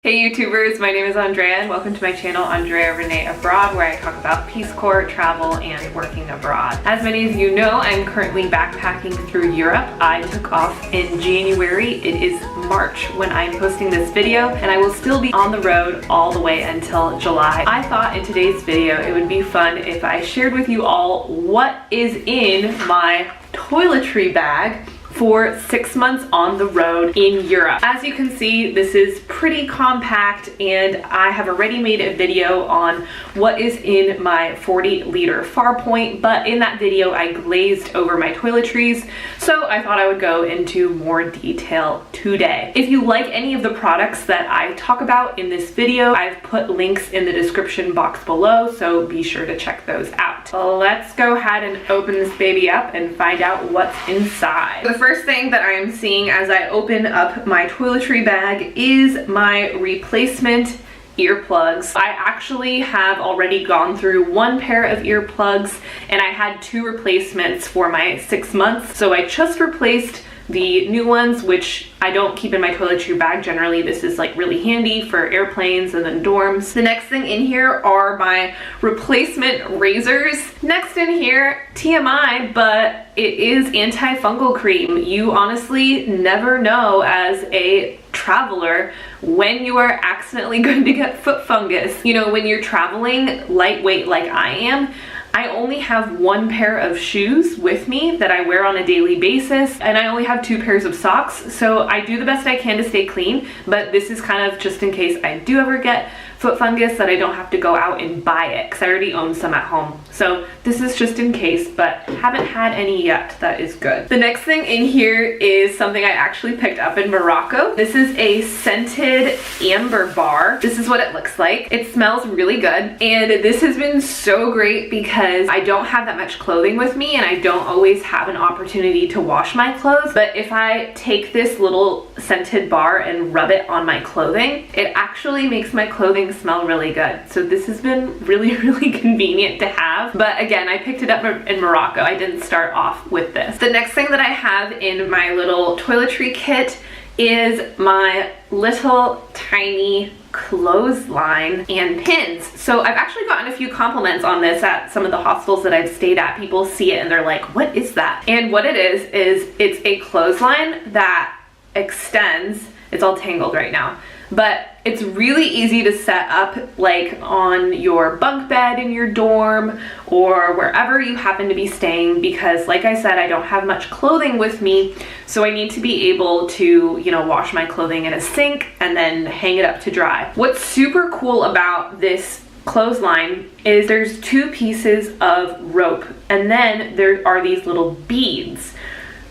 Hey YouTubers, my name is Andrea and welcome to my channel Andrea René Abroad, where I talk about Peace Corps, travel, and working abroad. As many of you know, I'm currently backpacking through Europe. I took off in January. It is March when I'm posting this video, and I will still be on the road all the way until July. I thought in today's video it would be fun if I shared with you all what is in my toiletry bag for 6 months on the road in Europe. As you can see, this is pretty compact, and I have already made a video on what is in my 40-liter Farpoint, but in that video I glazed over my toiletries, so I thought I would go into more detail today. If you like any of the products that I talk about in this video, I've put links in the description box below, so be sure to check those out. Let's go ahead and open this baby up and find out what's inside. The first thing that I am seeing as I open up my toiletry bag is my replacement earplugs. I actually have already gone through one pair of earplugs and I had 2 replacements for my 6 months. So I just replaced the new ones, which I don't keep in my toiletry bag generally. This is like really handy for airplanes and then dorms. The next thing in here are my replacement razors. Next in here, TMI, but it is antifungal cream. You honestly never know as a traveler when you are accidentally going to get foot fungus. You know, when you're traveling lightweight like I am, I only have 1 pair of shoes with me that I wear on a daily basis, and I only have 2 pairs of socks, so I do the best I can to stay clean, but this is kind of just in case I do ever get foot fungus that I don't have to go out and buy it, because I already own some at home. So this is just in case, but haven't had any yet. That is good. The next thing in here is something I actually picked up in Morocco. This is a scented amber bar. This is what it looks like. It smells really good, and this has been so great because I don't have that much clothing with me and I don't always have an opportunity to wash my clothes. But if I take this little scented bar and rub it on my clothing, it actually makes my clothing smell really good. So this has been really convenient to have. But again, I picked it up in Morocco. I didn't start off with this. The next thing that I have in my little toiletry kit is my little tiny clothesline and pins. So I've actually gotten a few compliments on this at some of the hostels that I've stayed at. People see it and they're like, what is that? And what it is it's a clothesline that extends. It's all tangled right now, but it's really easy to set up like on your bunk bed in your dorm or wherever you happen to be staying, because like I said, I don't have much clothing with me, so I need to be able to, you know, wash my clothing in a sink and then hang it up to dry. What's super cool about this clothesline is there's 2 pieces of rope, and then there are these little beads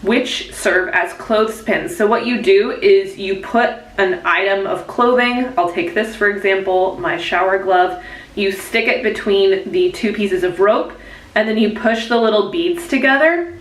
which serve as clothespins. So what you do is you put an item of clothing, I'll take this for example, my shower glove, you stick it between the 2 pieces of rope, and then you push the little beads together,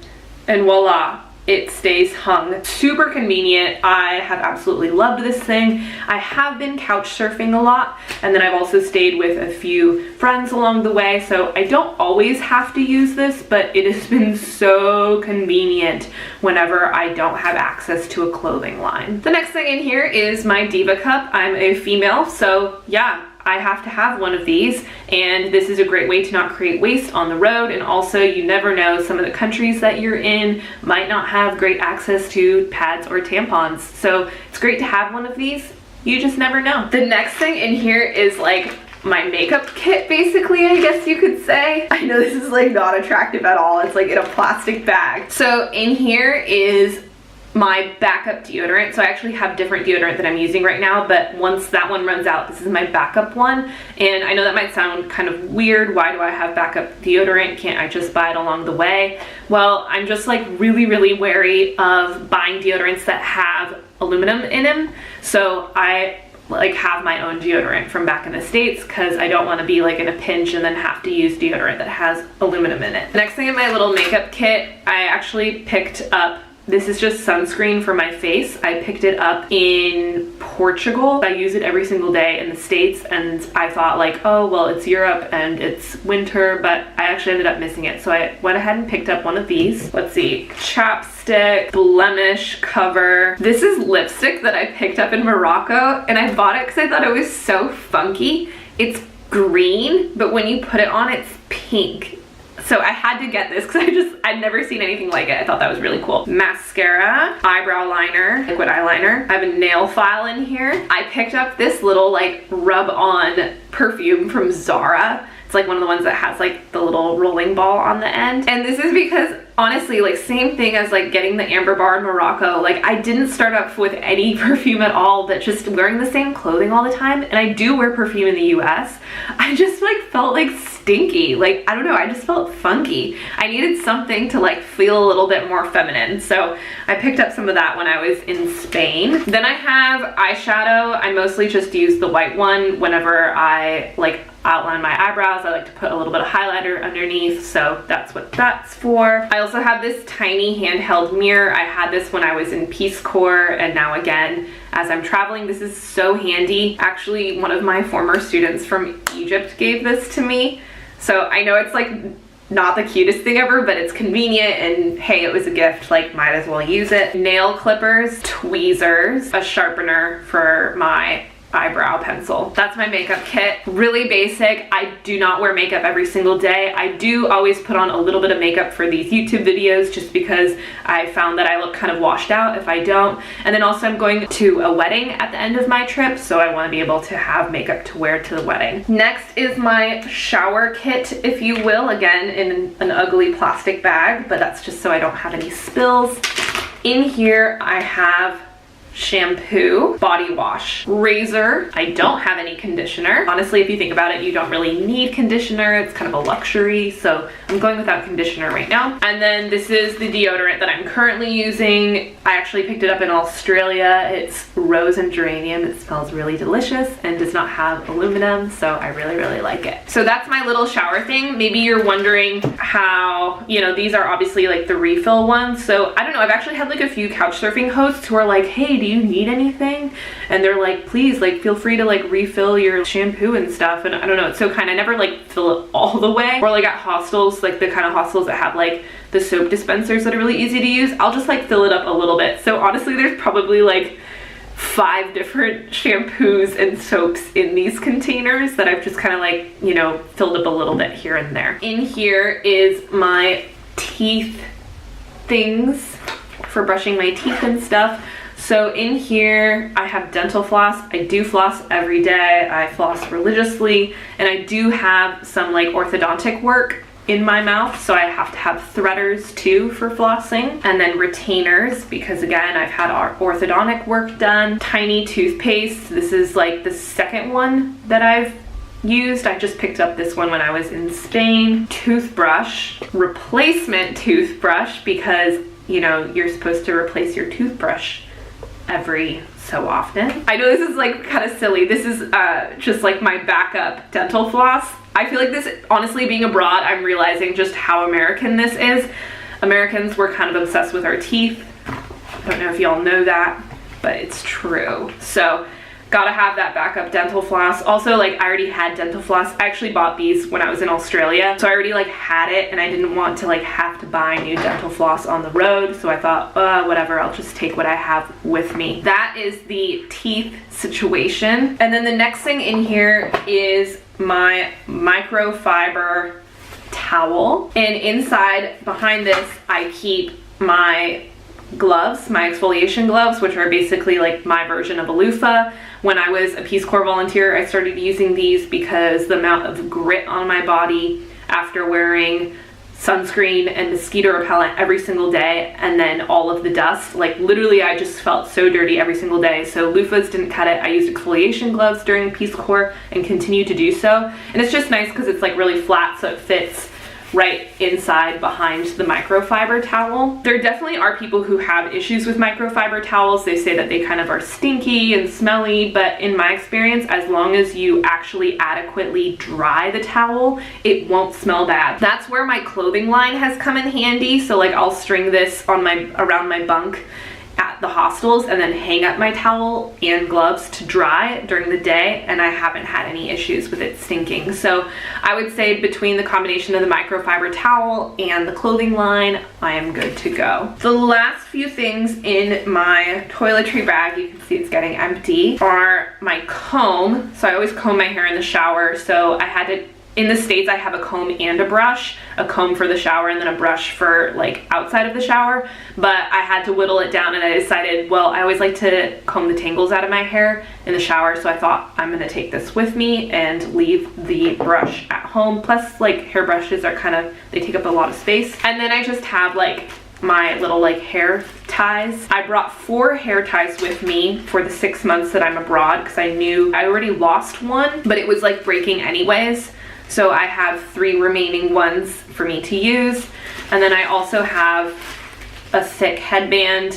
and voila, it stays hung. Super convenient. I have absolutely loved this thing. I have been couch surfing a lot, and then I've also stayed with a few friends along the way, so I don't always have to use this, but it has been so convenient whenever I don't have access to a clothing line. The next thing in here is my Diva Cup. I'm a female, so yeah, I have to have one of these, and this is a great way to not create waste on the road. And also, you never know, some of the countries that you're in might not have great access to pads or tampons, so it's great to have one of these. You just never know. The next thing in here is like my makeup kit, basically, I guess you could say. I know this is like not attractive at all. It's like in a plastic bag. So in here is my backup deodorant. So I actually have different deodorant that I'm using right now, but once that one runs out, this is my backup one. And I know that might sound kind of weird. Why do I have backup deodorant? Can't I just buy it along the way? Well, I'm just like really wary of buying deodorants that have aluminum in them. So I like have my own deodorant from back in the States because I don't want to be like in a pinch and then have to use deodorant that has aluminum in it. Next thing in my little makeup kit, I actually picked up This is just sunscreen for my face. I picked it up in Portugal. I use it every single day in the States, and I thought like, oh, well, it's Europe and it's winter, but I actually ended up missing it. So I went ahead and picked up one of these. Let's see, chapstick, blemish cover. This is lipstick that I picked up in Morocco, and I bought it because I thought it was so funky. It's green, but when you put it on, it's pink. So I had to get this because I'd never seen anything like it. I thought that was really cool. Mascara, eyebrow liner, liquid eyeliner. I have a nail file in here. I picked up this little like rub-on perfume from Zara. It's like one of the ones that has like the little rolling ball on the end. And this is because honestly, like same thing as like getting the Amber Bar in Morocco. Like I didn't start off with any perfume at all, but just wearing the same clothing all the time. And I do wear perfume in the US. I just like felt like stinky. Like, I don't know, I just felt funky. I needed something to like feel a little bit more feminine. So I picked up some of that when I was in Spain. Then I have eyeshadow. I mostly just use the white one whenever I like outline my eyebrows. I like to put a little bit of highlighter underneath, so that's what that's for. I also have this tiny handheld mirror. I had this when I was in Peace Corps, and now again as I'm traveling. This is so handy. Actually, one of my former students from Egypt gave this to me. So I know it's like not the cutest thing ever, but it's convenient, and hey, it was a gift, like might as well use it. Nail clippers, tweezers, a sharpener for my eyebrow pencil. That's my makeup kit. Really basic. I do not wear makeup every single day. I do always put on a little bit of makeup for these YouTube videos just because I found that I look kind of washed out if I don't. And then also I'm going to a wedding at the end of my trip, so I want to be able to have makeup to wear to the wedding. Next is my shower kit, if you will, again in an ugly plastic bag, but that's just so I don't have any spills. In here I have shampoo, body wash, razor. I don't have any conditioner. Honestly, if you think about it, you don't really need conditioner. It's kind of a luxury, so I'm going without conditioner right now. And then this is the deodorant that I'm currently using. I actually picked it up in Australia. It's rose and geranium. It smells really delicious and does not have aluminum, so I really, really like it. So that's my little shower thing. Maybe you're wondering how, you know, these are obviously like the refill ones. So I don't know, I've actually had like a few couch surfing hosts who are like, hey, do you need anything? And they're like, please, like feel free to like refill your shampoo and stuff. And I don't know, it's so kind. I never like fill it all the way. Or like at hostels, like the kind of hostels that have like the soap dispensers that are really easy to use, I'll just like fill it up a little bit. So honestly, there's probably like 5 different shampoos and soaps in these containers that I've just kind of like, you know, filled up a little bit here and there. In here is my teeth things for brushing my teeth and stuff. So in here I have dental floss. I do floss every day. I floss religiously, and I do have some like orthodontic work in my mouth, so I have to have threaders too for flossing, and then retainers because again I've had our orthodontic work done. Tiny toothpaste. This is like the second one that I've used. I just picked up this one when I was in Spain. Toothbrush, replacement toothbrush, because you know you're supposed to replace your toothbrush every so often. I know this is like kind of silly. This is just like my backup dental floss. I feel like this, honestly, being abroad, I'm realizing just how American this is. Americans, we're kind of obsessed with our teeth. I don't know if y'all know that, but it's true. So gotta have that backup dental floss. Also, like I already had dental floss. I actually bought these when I was in Australia, so I already like had it, and I didn't want to like have to buy new dental floss on the road, so I thought, whatever, I'll just take what I have with me. That is the teeth situation. And then the next thing in here is my microfiber towel, and inside behind this I keep my gloves, my exfoliation gloves, which are basically like my version of a loofah. When I was a Peace Corps volunteer, I started using these because the amount of grit on my body after wearing sunscreen and mosquito repellent every single day, and then all of the dust, like literally I just felt so dirty every single day. So loofahs didn't cut it. I used exfoliation gloves during Peace Corps and continue to do so, and it's just nice because it's like really flat, so it fits right inside behind the microfiber towel. There definitely are people who have issues with microfiber towels. They say that they kind of are stinky and smelly, but in my experience, as long as you actually adequately dry the towel, it won't smell bad. That's where my clothing line has come in handy. So like I'll string this on around my bunk at the hostels and then hang up my towel and gloves to dry during the day, and I haven't had any issues with it stinking. So I would say between the combination of the microfiber towel and the clothing line, I am good to go. The last few things in my toiletry bag, you can see it's getting empty, are my comb. So I always comb my hair in the shower, so I had to, in the States, I have a comb and a brush, a comb for the shower and then a brush for like outside of the shower, but I had to whittle it down and I decided, well, I always like to comb the tangles out of my hair in the shower, so I thought I'm gonna take this with me and leave the brush at home. Plus, like, hair brushes are kind of, they take up a lot of space. And then I just have like my little like hair ties. I brought 4 hair ties with me for the 6 months that I'm abroad because I knew I already lost one, but it was like breaking anyways. So I have 3 remaining ones for me to use. And then I also have a thick headband,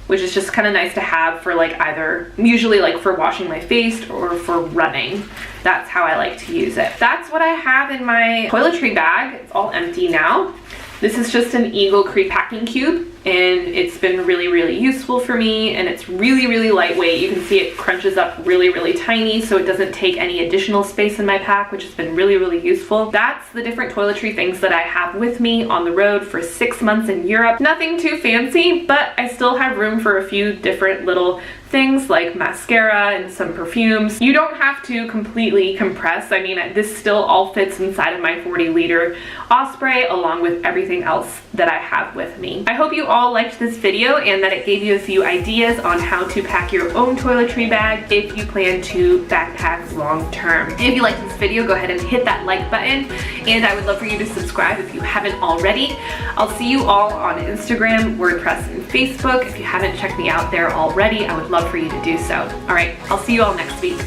which is just kind of nice to have for like either, usually like for washing my face or for running. That's how I like to use it. That's what I have in my toiletry bag. It's all empty now. This is just an Eagle Cree packing cube, and it's been really, really useful for me, and it's really, really lightweight. You can see it crunches up really, really tiny, so it doesn't take any additional space in my pack, which has been really, really useful. That's the different toiletry things that I have with me on the road for 6 months in Europe. Nothing too fancy, but I still have room for a few different little things like mascara and some perfumes. You don't have to completely compress. I mean, this still all fits inside of my 40-liter Osprey along with everything else that I have with me. I hope you all liked this video and that it gave you a few ideas on how to pack your own toiletry bag if you plan to backpack long term. If you liked this video, go ahead and hit that like button, and I would love for you to subscribe if you haven't already. I'll see you all on Instagram, WordPress, and Facebook. If you haven't checked me out there already, I would love for you to do so. All right, I'll see you all next week.